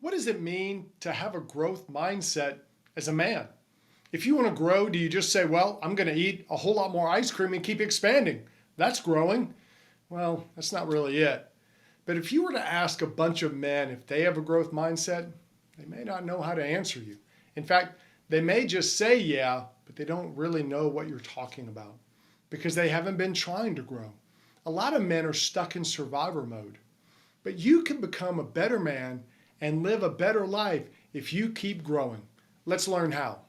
What does it mean to have a growth mindset as a man? If you want to grow, do you just say, well, I'm going to eat a whole lot more ice cream and keep expanding? That's growing. Well, that's not really it. But if you were to ask a bunch of men if they have a growth mindset, they may not know how to answer you. In fact, they may just say yeah, but they don't really know what you're talking about because they haven't been trying to grow. A lot of men are stuck in survivor mode. But you can become a better man and live a better life if you keep growing. Let's learn how.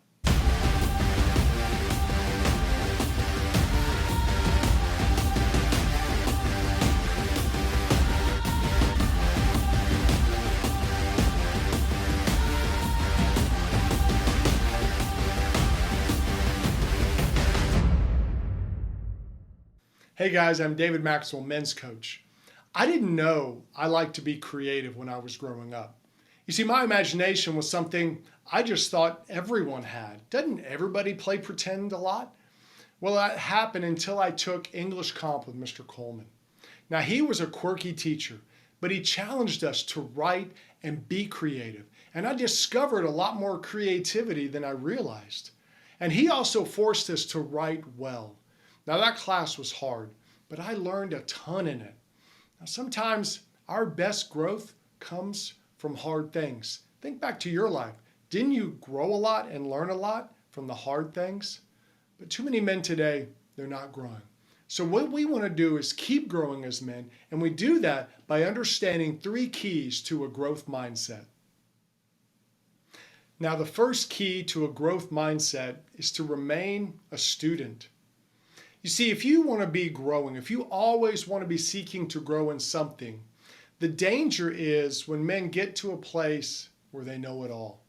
Hey guys, I'm David Maxwell, men's coach. I didn't know I liked to be creative when I was growing up. You see, my imagination was something I just thought everyone had. Doesn't everybody play pretend a lot? Well, that happened until I took English Comp with Mr. Coleman. Now, he was a quirky teacher, but he challenged us to write and be creative. And I discovered a lot more creativity than I realized. And he also forced us to write well. Now, that class was hard, but I learned a ton in it. Now, sometimes our best growth comes from hard things. Think back to your life. Didn't you grow a lot and learn a lot from the hard things? But too many men today, they're not growing. So what we want to do is keep growing as men, and we do that by understanding 3 keys to a growth mindset. Now, the first key to a growth mindset is to remain a student. You see, if you want to be growing, if you always want to be seeking to grow in something, the danger is when men get to a place where they know it all.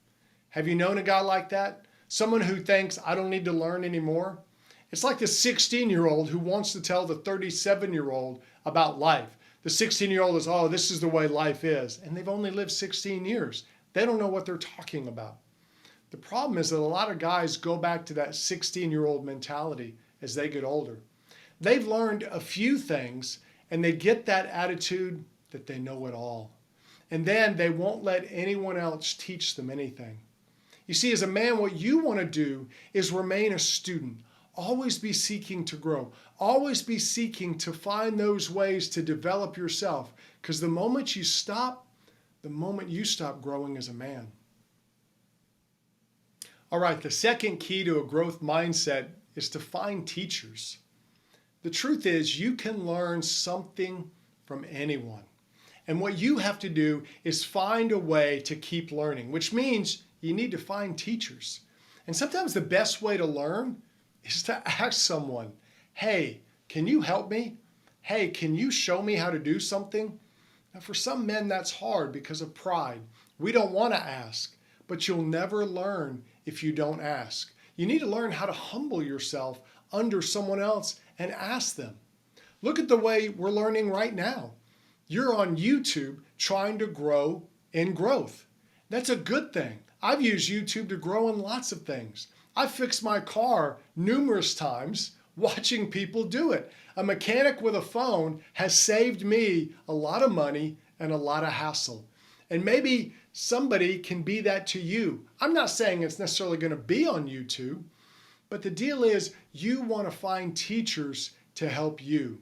Have you known a guy like that? Someone who thinks, I don't need to learn anymore? It's like the 16-year-old who wants to tell the 37-year-old about life. The 16-year-old is, oh, this is the way life is. And they've only lived 16 years. They don't know what they're talking about. The problem is that a lot of guys go back to that 16-year-old mentality as they get older. They've learned a few things and they get that attitude that they know it all. And then they won't let anyone else teach them anything. You see, as a man, what you want to do is remain a student. Always be seeking to grow. Always be seeking to find those ways to develop yourself. Because the moment you stop growing as a man. All right, the second key to a growth mindset is to find teachers. The truth is, you can learn something from anyone. And what you have to do is find a way to keep learning, which means you need to find teachers. And sometimes the best way to learn is to ask someone, hey, can you help me? Hey, can you show me how to do something? Now, for some men, that's hard because of pride. We don't want to ask, but you'll never learn if you don't ask. You need to learn how to humble yourself under someone else and ask them. Look at the way we're learning right now. You're on YouTube trying to grow in growth. That's a good thing. I've used YouTube to grow in lots of things. I've fixed my car numerous times watching people do it. A mechanic with a phone has saved me a lot of money and a lot of hassle. And maybe somebody can be that to you. I'm not saying it's necessarily going to be on YouTube, but the deal is you want to find teachers to help you.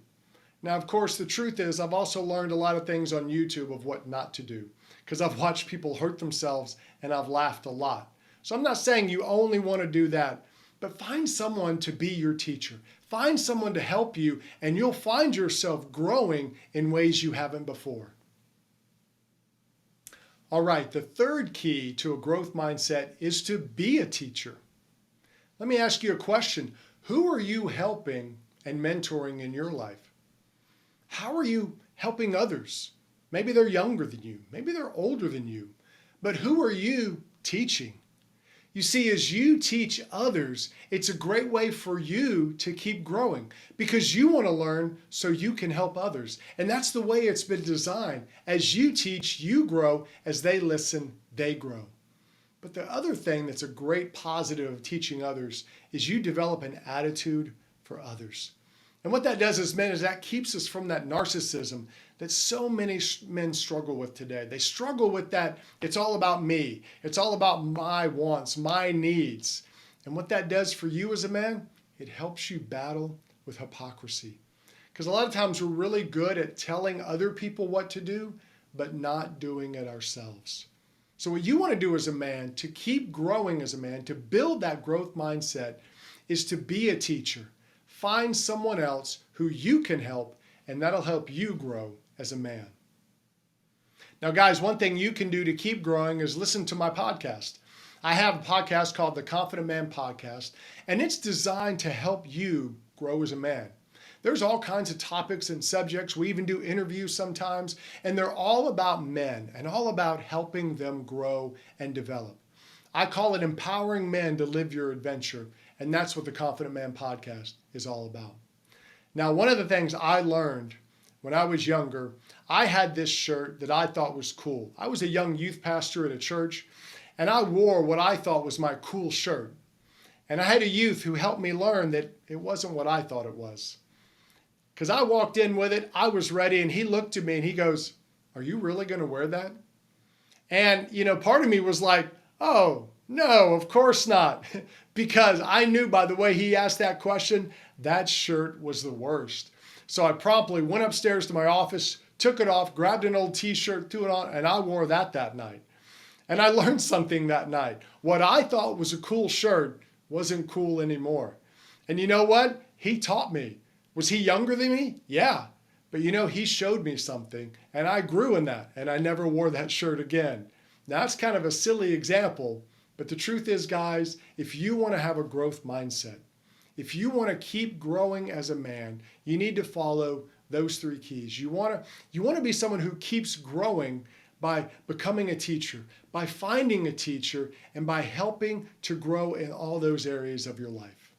Now, of course, the truth is I've also learned a lot of things on YouTube of what not to do because I've watched people hurt themselves and I've laughed a lot. So I'm not saying you only want to do that, but find someone to be your teacher. Find someone to help you and you'll find yourself growing in ways you haven't before. All right, the third key to a growth mindset is to be a teacher. Let me ask you a question. Who are you helping and mentoring in your life? How are you helping others? Maybe they're younger than you. Maybe they're older than you. But who are you teaching? You see, as you teach others, it's a great way for you to keep growing because you want to learn so you can help others. And that's the way it's been designed. As you teach, you grow. As they listen, they grow. But the other thing that's a great positive of teaching others is you develop an attitude for others. And what that does as men is that keeps us from that narcissism that so many men struggle with today. They struggle with that. It's all about me. It's all about my wants, my needs. And what that does for you as a man, it helps you battle with hypocrisy. Because a lot of times we're really good at telling other people what to do, but not doing it ourselves. So what you want to do as a man, to keep growing as a man, to build that growth mindset, is to be a teacher. Find someone else who you can help, and that'll help you grow as a man. Now, guys, one thing you can do to keep growing is listen to my podcast. I have a podcast called the Confident Man Podcast, and it's designed to help you grow as a man. There's all kinds of topics and subjects. We even do interviews sometimes, and they're all about men and all about helping them grow and develop. I call it empowering men to live your adventure, and that's what the Confident Man Podcast is all about. Now, one of the things I learned when I was younger, I had this shirt that I thought was cool. I was a young youth pastor at a church, and I wore what I thought was my cool shirt. And I had a youth who helped me learn that it wasn't what I thought it was. Because I walked in with it, I was ready, and he looked at me and he goes, "Are you really going to wear that?" And, part of me was like, "Oh, no, of course not." Because I knew by the way he asked that question, that shirt was the worst. So I promptly went upstairs to my office, took it off, grabbed an old t-shirt, threw it on, and I wore that night. And I learned something that night. What I thought was a cool shirt wasn't cool anymore. And you know what? He taught me. Was he younger than me? Yeah. But he showed me something, and I grew in that, and I never wore that shirt again. Now, that's kind of a silly example, but the truth is, guys, if you want to have a growth mindset, if you want to keep growing as a man, you need to follow those three keys. You want to be someone who keeps growing by becoming a teacher, by finding a teacher, and by helping to grow in all those areas of your life.